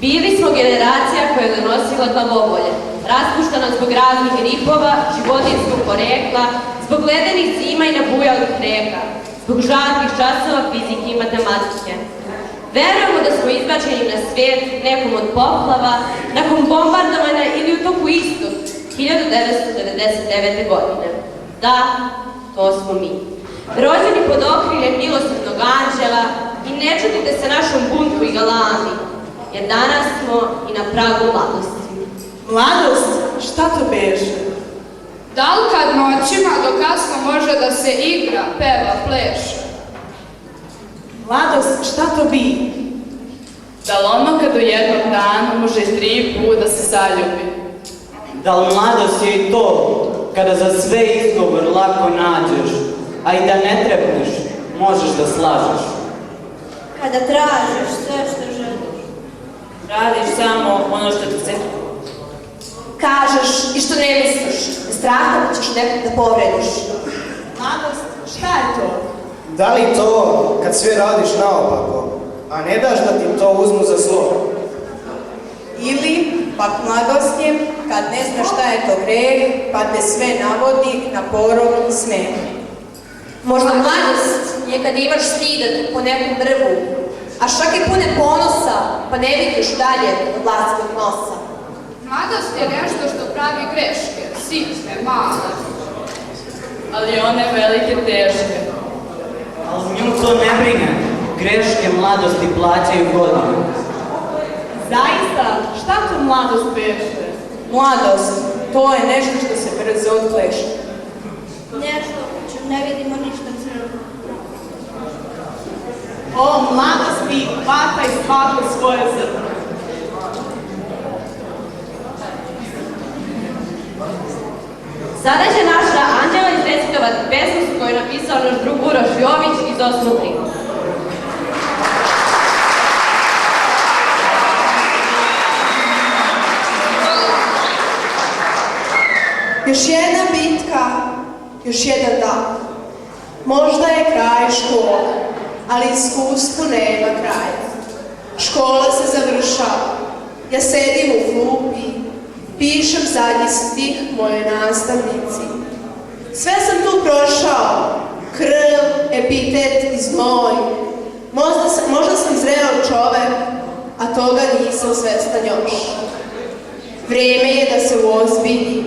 Bili smo generacija koja je donosila glavobolje, raspuštana zbog raznih ripova, životinjskog porekla, zbog ledenih zima i nabujalih reka, zbog žarkih časova fizike i matematike. Verujemo da smo izbačeni na svijet nekom od poplava, nakon bombardovanja ili u toku istog 1999. godine. Da, to smo mi. Rođeni pod okriljem milosrdnog anđela i ne čudite se našom buntu i galami, jer danas smo i na pragu mladosti. Mladost? Šta to beše? Da li kad noćima do kasno može da se igra, peva, pleše? Mladost, šta to bi? Da li ono kad u jednog dana može iz 3 puta da se zaljubi? Da li mladost je i to, kada za sve izgovor lako nađeš, a i da ne trepneš, možeš da slažeš? Kada tražiš sve što želiš. Radiš samo ono što ti se... Kažeš i što ne misliš, straha da ćeš nekog da povrediš. Mladost, šta je to? Da li to kad sve radiš naopako, a ne daš da ti to uzmu za zlo? Ili, pak mladost je kad ne znaš šta je to greh, pa te sve navodi na porok i smeh. Možda mladost je kad imaš stida po nekom drvu, a šake pune ponosa, pa ne vidiš dalje od vlastnog nosa. Mladost je nešto što pravi greške, sitne, male. Ali one velike, teške. Ali nju to ne brine. Greške mladosti plaćaju godine. Zaista, šta to mladost beše? Mladost, to je nešto što se brzo odkleše. Nešto, čemu ne vidimo ništa crno. O, mladosti, hvataj svako svoje zrno. Sada će naša Anđela izrecitovati pesmu koju je napisao naš drug Uroš Jović iz 8. tribu. Još jedna bitka, još jedan dan. Možda je kraj škole, ali iskustvu nema kraja. Škola se završava, ja sedim u klupi, pišem zadnji stih mojoj nastavnici. Sve sam tu prošao, krv, epitet i znoj. Možda sam zreo čovek, a toga nisam svestan još. Vreme je da se uozbiljim,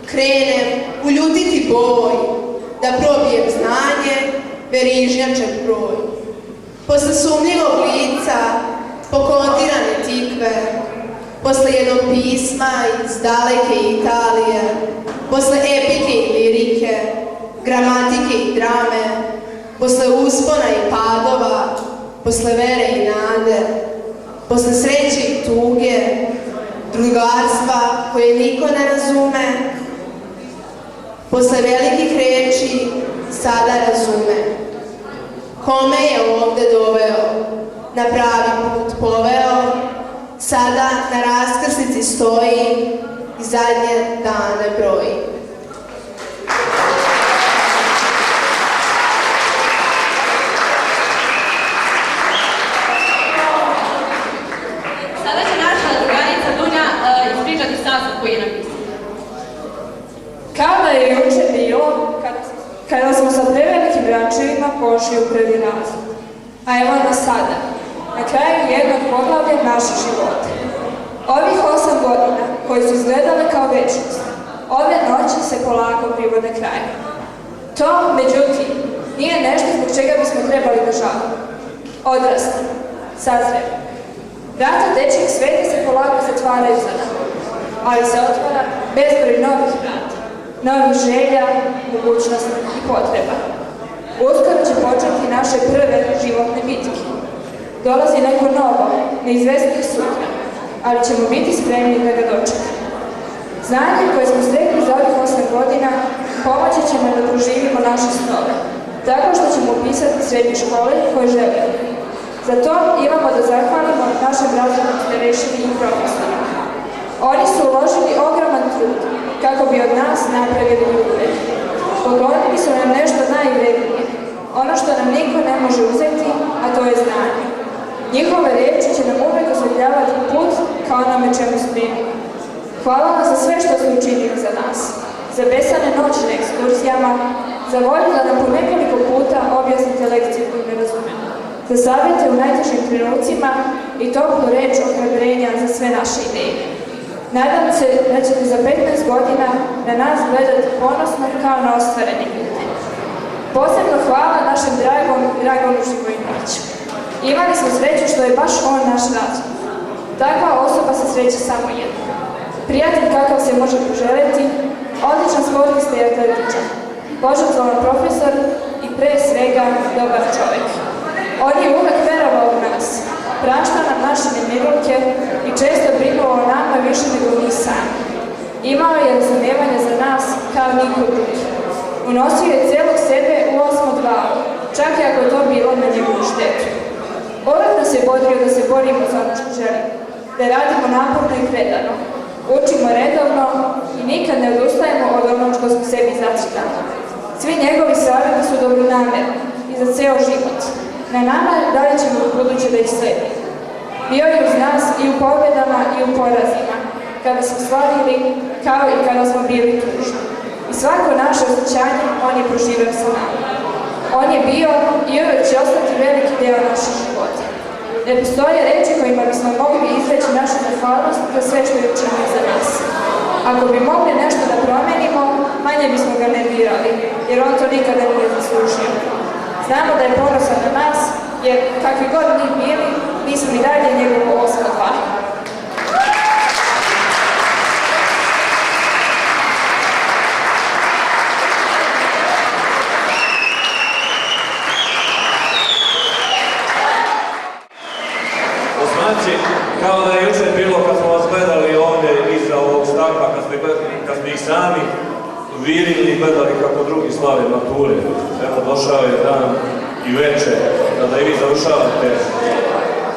krenem uljutiti boj, da probijem znanje, verižnjačev broj. Posle sumnjivog lica, pokontirane tikve, posle jednog pisma iz daleke Italije, posle epike i lirike, gramatike i drame, posle uspona i padova, posle vere i nade, posle sreće i tuge, drugarstva koje niko ne razume, posle velikih reči sada razume. Kome je ovde doveo, na pravi put poveo, sada na raskrsnici stoji i zadnje dane broji. Sada će naša druganica Dunja ispričati sastav koji je napisao. Kada je juče bilo, kada smo sa prevelikim bračevima pošli u prvi razred. A evo nas sada, na kraju jednog poglavlja naše živote. Ovih 8 godina, koji su izgledale kao večnost, ove noći se polako privode kraju. To, međutim, nije nešto zbog čega bismo trebali da žalimo. Odrastamo, sazremo. Vrata dečjeg sveta se polako zatvaraju za nama, ali se otvara bezbroj novih vrata, novih želja, mogućnosti i potreba. Uskoro će početi naše prve životne bitke. Dolazi neko novo, neizvesnih sutra, ali ćemo biti spremni da ga dočekamo. Znanje koje smo stekli za ovih 8 godina pomoći će nam da proživimo naše snove, tako što ćemo upisati srednje škole koje želimo. Za to imamo da zahvalimo našem razrednom starešini i profesorima. Oni su uložili ogroman trud kako bi od nas napravili ljude. Poklonili su nam nešto najvrednije, ono što nam niko ne može uzeti, a to je znanje. Njihove reči će nam uvek osvetljavati put ka onome čemu spremimo. Hvala vam za sve što ste učinili za nas, za besane noći na ekskurzijama, za volju da nam po nekoliko puta objasnite lekcije koju ne razumemo, za savjete u najtežim trenucima i toplu reč ohrabrenja za sve naše ideje. Nadam se da ćete za 15 godina na nas gledati ponosno kao na ostvareni ljude. Posebno hvala našem Dragonu Živojinoviću. Imali smo sreću što je baš on naš razum. Takva osoba se sreće samo jedno. Prijatelj kakav se može poželjeti, odličan sportista i atletičan, požrtvovan profesor i pre svega dobar čovjek. On je uvek verovao u nas, praštao nam naše nemirulke i često brinuo o nama više nego mi sami. Imao je razumijevanje za nas kao niko drugi. Unosio je celog sebe u 8. glavu, čak i ako je to bilo na njegovu štetu. Uvek nas je bodrio da se borimo za ono što želimo, da radimo naporno i predano, učimo redovno i nikad ne odustajemo od onog što smo sebi zacrtali. Svi njegovi savjeti su dobronamerni i za ceo život. Na nama da li ćemo u buduće da ih sledimo. Bio je uz nas i u pobjedama i u porazima, kada smo slavili kao i kada smo bili tužni. I svako naše osjećanje on je proživio sa nama. On je bio i uvek će ostati veliki deo našeg života. Ne postoje reči kojima bismo mogli izreći našu zahvalnost za sve što je učinio za nas. Ako bi mogli nešto da promenimo, manje bismo ga nervirali, jer on to nikada nije zaslužio. Znamo da je ponosan na nas, jer kakvi god mi bili, mi smo i dalje njegovo 8. glavu. Kao da je jučer bilo kad smo vas gledali ovdje iza ovog stakla, kad smo ih sami virili i gledali kako drugi slave mature. Evo, došao je dan i večer kada i vi završavate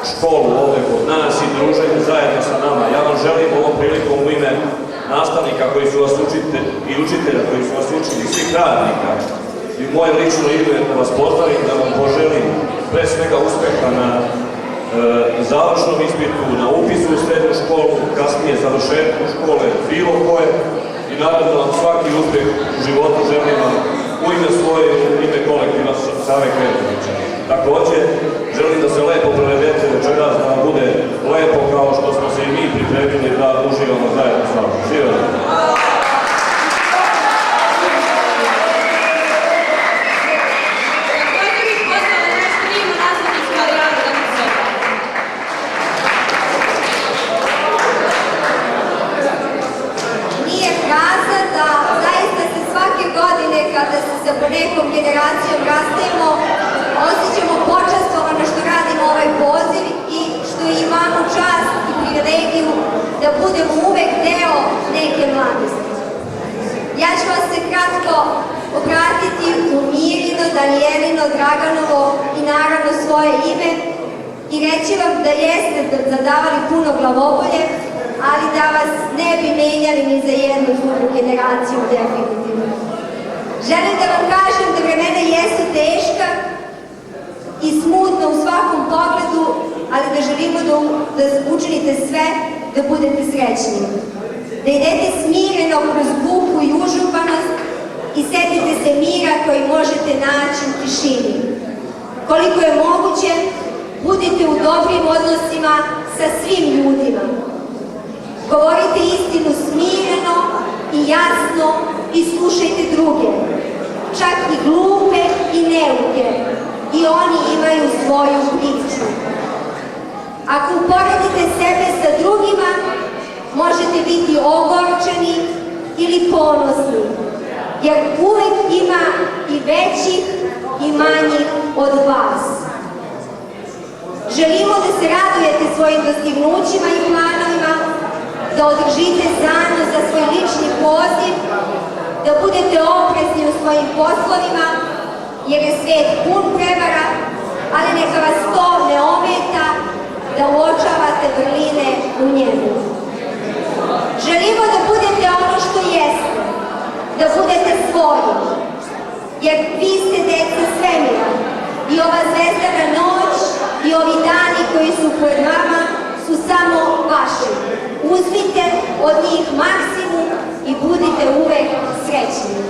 školu ovdje kod nas i druženje zajedno sa nama. Ja vam želim ovom prilikom u ime nastavnika koji su vas učili i učitelja koji su vas učili, svih radnika i moje lično ime da vas pozdravim, da vam poželim pre svega uspeha na završnom ispitu, na upisu u srednju školu, kasnije završetku škole, bilo koje i naravno svaki uspjeh u životu želim vam u ime svoje i u ime kolektiva Save Kneževića. Također, želim da se lepo provedete večeras, da vam bude lepo kao što smo se i mi pripremili da uživamo zajedno s vama. Živjeli! Kada se sa nekom generacijom rastajemo, osjećamo počastvovano što radimo ovaj poziv i što imamo čast i privilegiju da budemo uvek deo neke mladosti. Ja ću vas se kratko obratiti u Mirino, Danijelino, Draganovo i naravno svoje ime i reći vam da jeste zadavali puno glavobolje, ali da vas ne bi menjali ni za jednu drugu generaciju definitivno. Želim da vam kažem da vremena jesu teška i smutna u svakom pogledu, ali da želimo da učinite sve da budete srećni. Da idete smireno kroz buku i užurbanost i setite se mira koji možete naći u tišini. Koliko je moguće, budite u dobrim odnosima sa svim ljudima. Govorite istinu smireno i jasno i slušajte druge, čak i glupe i neuke, i oni imaju svoju priču. Ako uporedite sebe sa drugima, možete biti ogorčeni ili ponosni, jer uvek ima i većih i manjih od vas. Želimo da se radujete svojim dostignućima i planovima, da održite zanos za svoj lični poziv, da budete oprezni u svojim poslovima, jer je svet pun prevara, ali neka vas to ne ometa da uočavate vrline u njemu. Želimo da budete ono što jeste, da budete svoji, jer vi ste deca svemira i ova zvezdana noć i ovi dani koji su pred vama su samo vaši. Uzmite od njih maksimum i budite uvek srećni.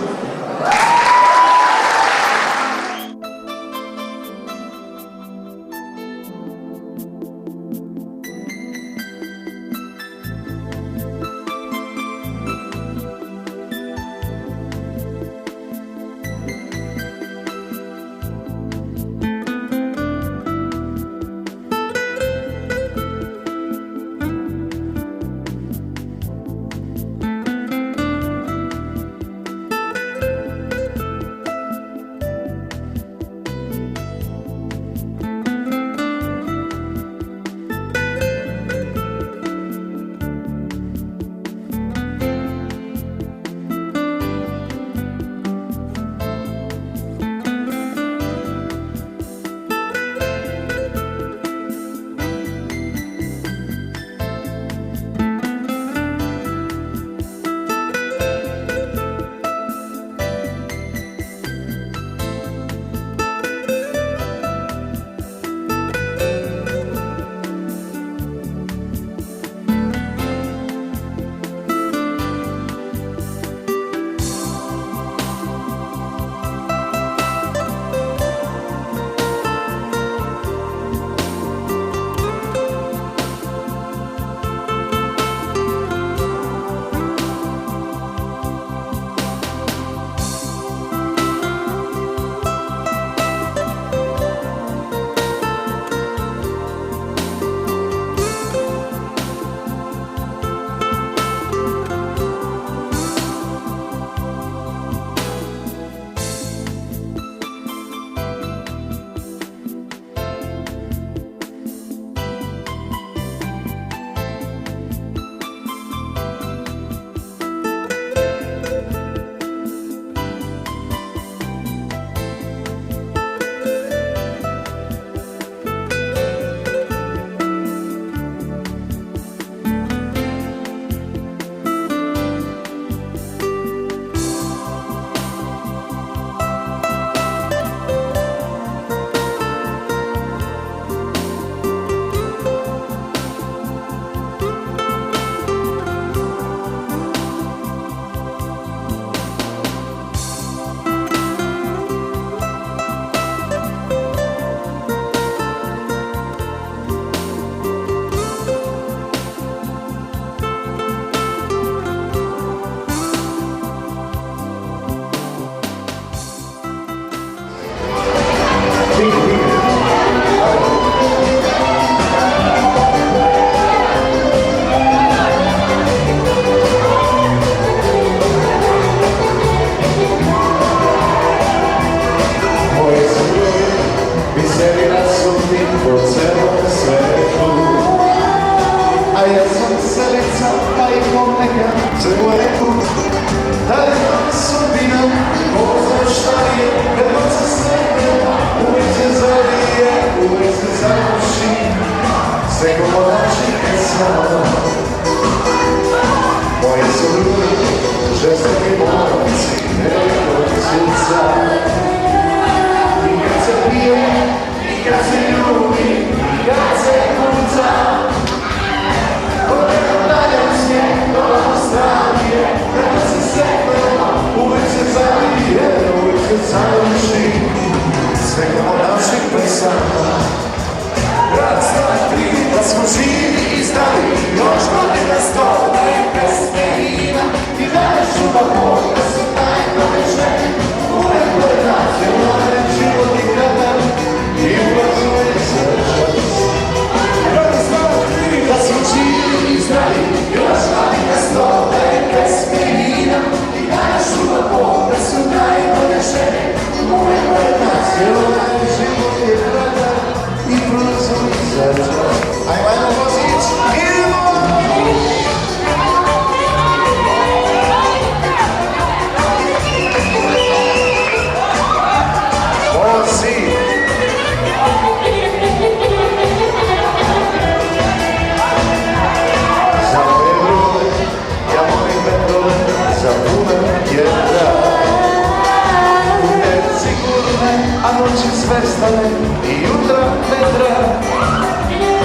a noći sve stane i jutra vedra.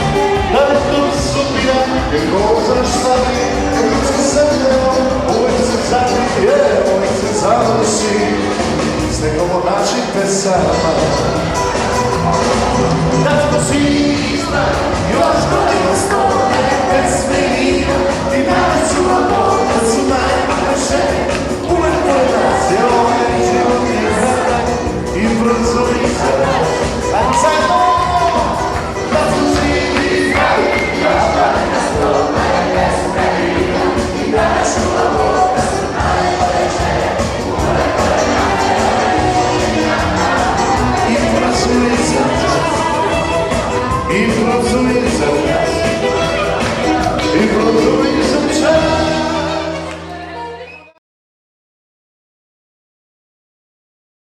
Kako zaštavi ljudsku zemlju, uvijek se zabije, uvijek se završi. S nekom od naših pesama